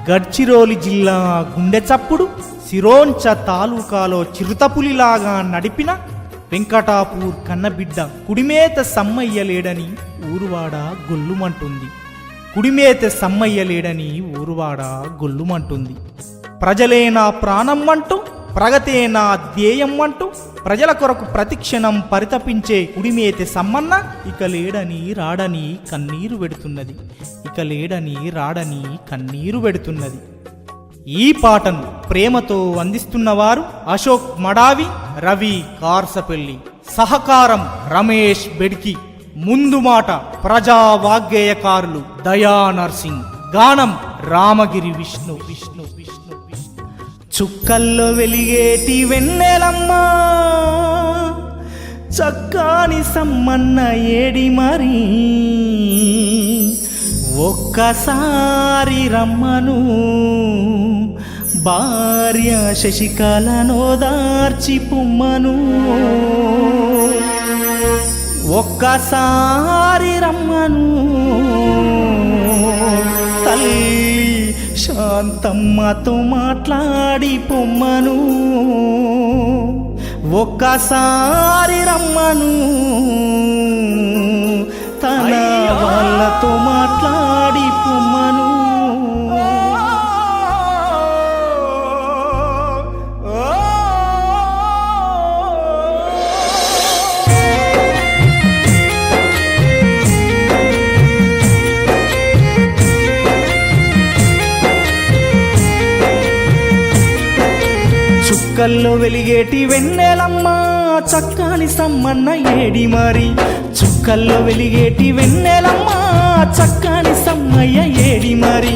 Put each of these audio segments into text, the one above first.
గడ్చిరోలి జిల్లా గుండె చప్పుడు సిరోంచ తాలూకాలో చిరుతపులిలాగా నడిపిన వెంకటాపూర్ కన్నబిడ్డ కుడిమేత సమ్మయ్య లేడని ఊరువాడ గొల్లుమంటుంది. కుడిమేత సమ్మయ్య లేడని ఊరువాడ గొల్లుమంటుంది. ప్రజలే నా ప్రాణం అంటూ ప్రగతే నా ధ్యేయం అంటూ ప్రజల కొరకు ప్రతిక్షణం పరితపించే కుడిమేతి సమ్మన్న ఇక లేడని రాడని కన్నీరు పెడుతున్నది. ఇక లేడని రాడని కన్నీరు పెడుతున్నది. ఈ పాటను ప్రేమతో అందిస్తున్నవారు అశోక్ మడావి, రవి కార్సపల్లి. సహకారం రమేష్ బెడ్కి. ముందు మాట ప్రజా వాగ్గేయకారులు దయా నర్సింగ్. గానం రామగిరి విష్ణు విష్ణు విష్ణు విష్ణు. చుక్కల్లో వెలిగేటి వెన్నెలమ్మా చక్కాని సమ్మన్న ఏడి మరి ఒక్కసారి రమ్మను భార్య శశికళను దార్చి పొమ్మను. ఒక్కసారి రమ్మను తల్లి శాంతమ్మతో మాట్లాడి పొమ్మను. ఒక్కసారి రమ్మను తన వాళ్ళతో మాట్లాడి పొమ్మను. చుక్కల్లో వెలిగేటి వెన్నెలమ్మా చక్కని సమ్మన్న ఏడి మరి. చుక్కల్లో వెలిగేటి వెన్నెలమ్మా చక్కని సమ్మయ్య ఏడి మరి.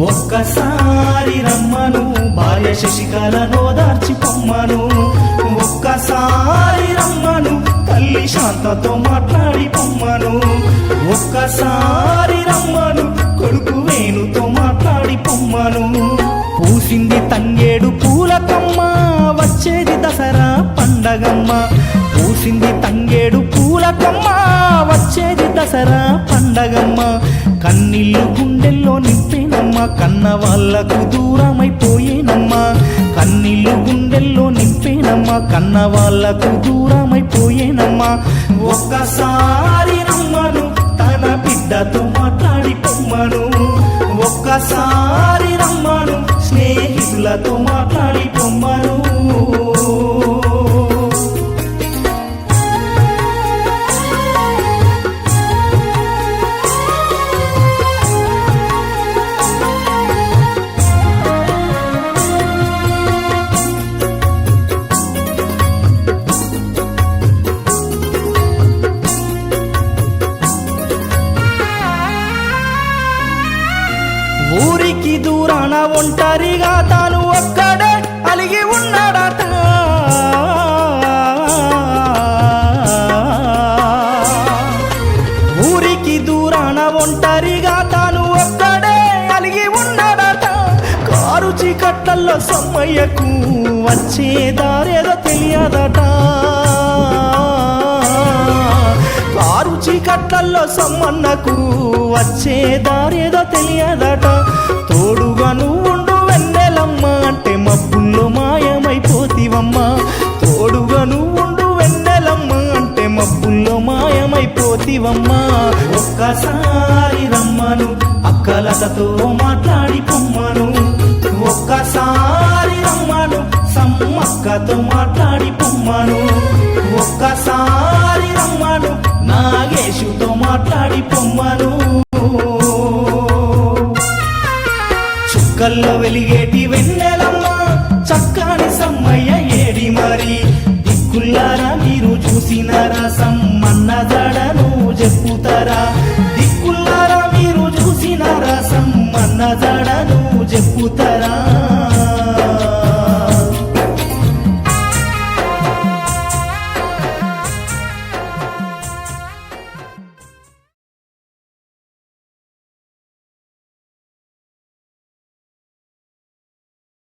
ఒక్కసారి రమ్మను భార్య శశికళను దార్చి పొమ్మను. ఒక్కసారి రమ్మను తల్లి శాంతతో మాట్లాడి పొమ్మను. ఒక్కసారి రమ్మను కొడుకు వేణుతో మాట్లాడి పొమ్మను. పూసింది తంగేడు పూలకమ్మ వచ్చేది దసరా పండగమ్మ. పూసింది తంగేడు పూలకమ్మ వచ్చేది దసరా పండగమ్మ. కన్నీళ్ళు గుండెల్లో నింపేనమ్మ కన్న వాళ్ళకు దూరమైపోయేనమ్మ. కన్నీళ్ళు గుండెల్లో నింపేనమ్మ కన్న వాళ్ళకు దూరమైపోయేనమ్మ. ఒక్కసారి రమ్మను తన బిడ్డతో మాట్లాడి పొమ్మను. ఒక్కసారి రమ్మను స్నేహితులతో మాట్లాడి పొమ్మను. ఊరికి దూరాన ఒంటరిగా తాను ఒక్కడే అలిగి ఉన్నాడట. ఊరికి దూరాన ఒంటరిగా తాను ఒక్కడే అలిగి ఉన్నాడట. కారు చీకట్లలో సమ్మయ్యకు వచ్చే దారేదో తెలియదట. కారు చీకట్లలో సమ్మన్నకు వచ్చే దారేదో తెలియదట. తోడుగా నువ్వుండు వెన్నెలమ్మ అంటే మబ్బుల్లో మాయమైపోతివమ్మ. తోడుగా నువ్వుండు వెన్నెలమ్మ అంటే మబ్బుల్లో మాయమైపోతివమ్మ. ఒక్కసారి రమ్మను అక్కలతో మాట్లాడి పొమ్మను. ఒక్కసారి రమ్మను సమ్మక్కతో మాట్లాడి పొమ్మను. ఒక్కసారి రమ్మను నాగేశుతో మాట్లాడి పొమ్మను. చుక్కల్లో వెలిగేటి వెన్నెలమ్మ చక్కని సమ్మయ్య ఏడి మరి. దిక్కుల్లారా మీరు చూసినారా సమ్మ